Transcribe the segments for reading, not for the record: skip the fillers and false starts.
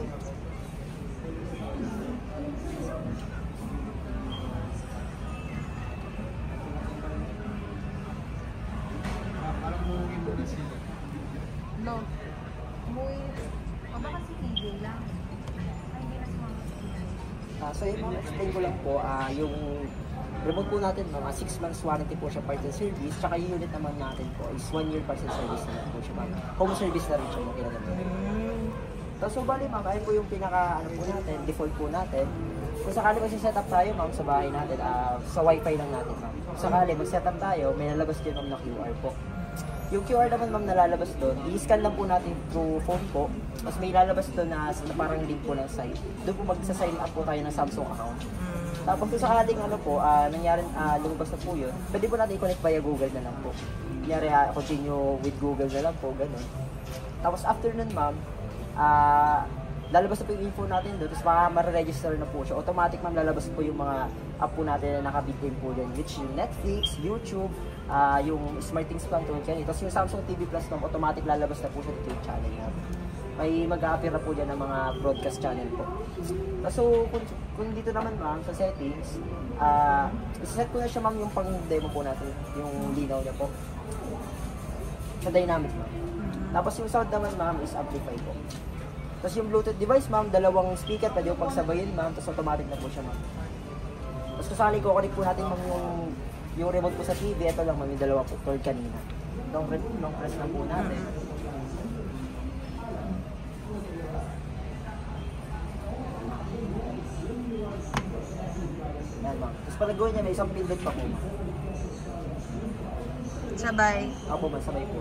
yan. Parang mungin mo na sila. No. Muy... O baka si TJ lang. Ay, hindi na si Mama. So yun ma'am, explain ko lang po, yung remote po natin, mga 6 months warranty po siya parts and service, tsaka yung unit naman natin po is 1 year parts and service naman po siya ma'am. Home service na rin siya mong kinagamit. So bali ma'am, ayun po yung pinaka ano po natin, default po natin. Kung sakali mag-setup tayo ma'am sa bahay natin, sa wifi lang natin ma'am. Kung sakali mag-setup tayo, may nalabas din ma'am na QR po. Yung QR naman ma'am nalalabas doon, i-scan lang po natin through phone po. Tapos may lalabas doon na parang link po ng site. Doon po magsa-sign up po tayo ng Samsung account. Tapos kung sakaling ano po, nangyari, lumabas na po yun, pwede po natin i-connect via Google na lang po. Nangyari, continue with Google na lang po, ganun. Tapos after nun ma'am, lalabas na po yung info natin doon, tapos mara-register na po siya. Automatic ma'am lalabas po yung mga app po natin na nakabit din po dyan, which yung Netflix, YouTube, yung SmartThings plan tulad yan. Tapos yung Samsung TV Plus ma'am, automatic lalabas na po siya dito yung channel na. May mag-a-appear na po dyan ng mga broadcast channel po. So kung dito naman ma'am sa settings, isa-set ko na siya ma'am yung pang-demo po natin, yung linaw niya po. Sa dynamic ma'am. Tapos yung sound naman ma'am is amplify po. Tapos yung Bluetooth device ma'am, dalawang speaker, pwede yung pagsabayin ma'am, tapos automatic na po siya ma'am. Tapos kasali ko, connect po natin ma'am yung remote po sa TV, ito lang ma'am, yung dalawa po, cord kanina. Long press na po natin. Yan ma'am. Tapos pag nagawin niya, may isang pindot pa po ma'am. Sabay. Ako po, sabay po.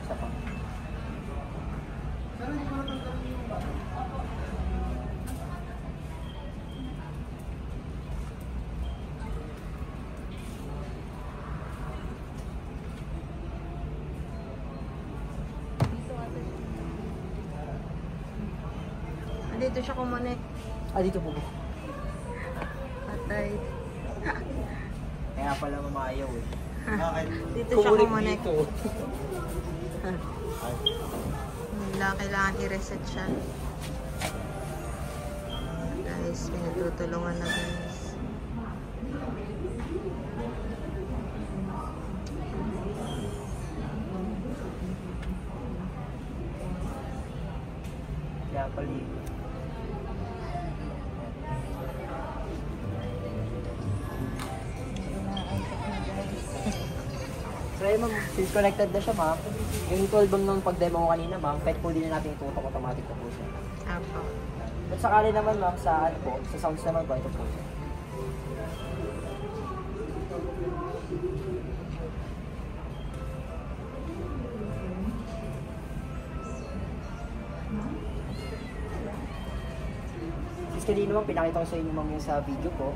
Isa pa. Dito siya kumonek. Dito po. Patay. Kaya pala mamayaw eh. Bakit? Dito siya kumonek. Dito. Kailangan i-reset siya. Guys, pinagtutulungan na guys. Kaya pali. So ayun ma'am, since connected na siya ma'am, yung 12 bang nung pag-demo ko kanina ma'am, kahit po din na natin itutok, automatic na po siya. Apo. At sakali naman ma'am, sa ano po, sa sounds naman po, ito po siya. Since kanina ma'am, pinakita ko sa inyo ma'am yung sa video ko,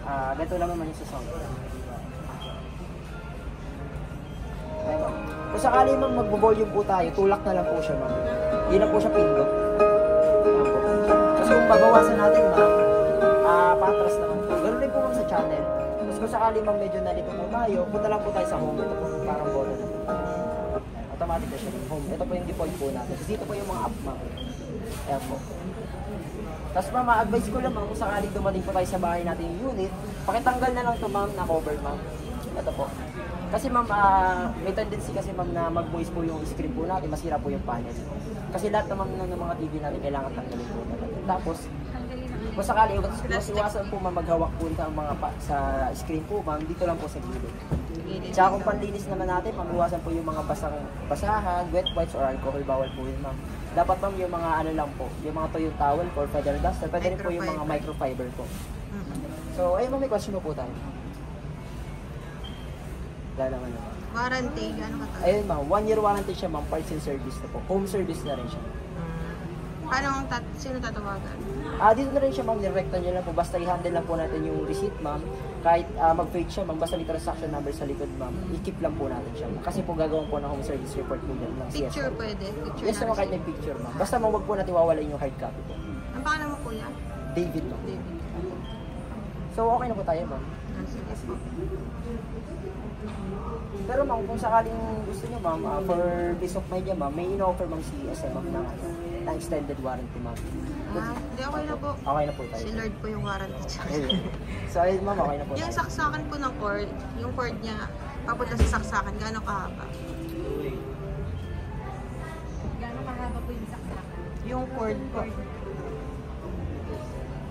ganito lang naman yung sa sound. Okay, ma'am. Kung sakali ma'am mag-volume po tayo, tulak na lang po siya ma'am. Hindi na po siya pindot. Ayan po. Kasi kung babawasan natin ma'am, patras naman po. Ganun din po ma'am sa channel. Tapos kung sakali ma'am medyo nalito po tayo, punta lang po tayo sa home. Ito po parang bola na po. Automatic na siya yung home. Ito po yung default po natin. Tapos dito po yung mga app ma'am. Ayan po. Tapos ma'am, advice ko lang ma'am, kung sakaling dumating po tayo sa bahay natin yung unit, pakitanggal na lang ito ma'am na cover ma'am. Ito po. Kasi ma'am, may tendency kasi ma'am na mag-voice po yung screen po natin, masira po yung panel. Kasi lahat naman ng mga TV natin kailangan tanggalin po talaga. Tapos, kung sakali, mas iwasan po ma'am maghawak po sa mga sa screen po ma'am, dito lang po sa gilid. Tsaka kung panlinis naman natin, ma'am, iwasan po yung mga basahan, wet wipes or alcohol, bawal po yun ma'am. Dapat ma'am yung mga ano lang po, yung mga tuyong towel or feather duster, pwede rin po yung mga microfiber po. So, ayun ma'am, may question mo po tayo. Wala naman naman. Warranty, ano ka tayo? Ayun ma'am, 1 year warranty siya ma'am, parts and service na po. Home service na rin siya. Paano sino tatawagan? Dito na rin siya ma'am, nirekta niyo lang po. Basta i-handle lang po natin yung receipt ma'am. Kahit mag-fake siya ma'am, basta may transaction number sa likod ma'am, i-keep lang po natin siya. Kasi po gagawin po ng home service report po yan ng CS. Picture pwede? Picture Yes naman, kahit may picture ma'am. Basta ma'am, wag po natin wawalain yung hard copy po. Ang pangalan mo kuya? David ma'am. David. So okay na po tayo ma'am. Sige po. Pero ma'am, kung sakaling gusto niyo ma'am, for peace of mind niya ma'am, may in-offer ma'am si SM ma'am na extended warranty ma'am. Hindi, okay na po. Okay na po tayo. Si Lord po yung warranty siya. Ayun. So ayun ma'am, okay na po Yung tayo. saksakan po ng cord, yung cord niya, papunta sa saksakan, gaano kahaba? Gano'ng kahaba po yung saksakan? Yung cord po.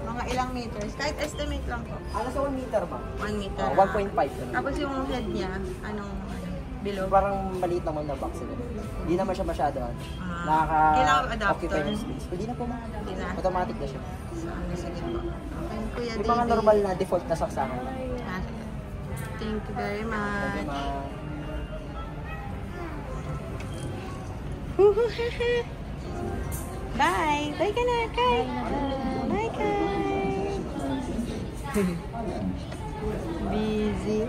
Mga ilang meters. Kahit estimate lang po. Nasa 1 meter ma'am. 1 meter. 1.5 na. Tapos yung head niya, anong below? Parang maliit naman na box sila. Hindi naman siya masyado. Kailangan adapter? Occupy ng space. Hindi na po ma'am. Hindi na. Automatic na siya. So, sige po. Okay, Kuya Yung David. mga normal na default na saksakan lang. Sige. Thank you very Pwede much. Bye! Bye ka na, Kai! Bye, Kai! Busy.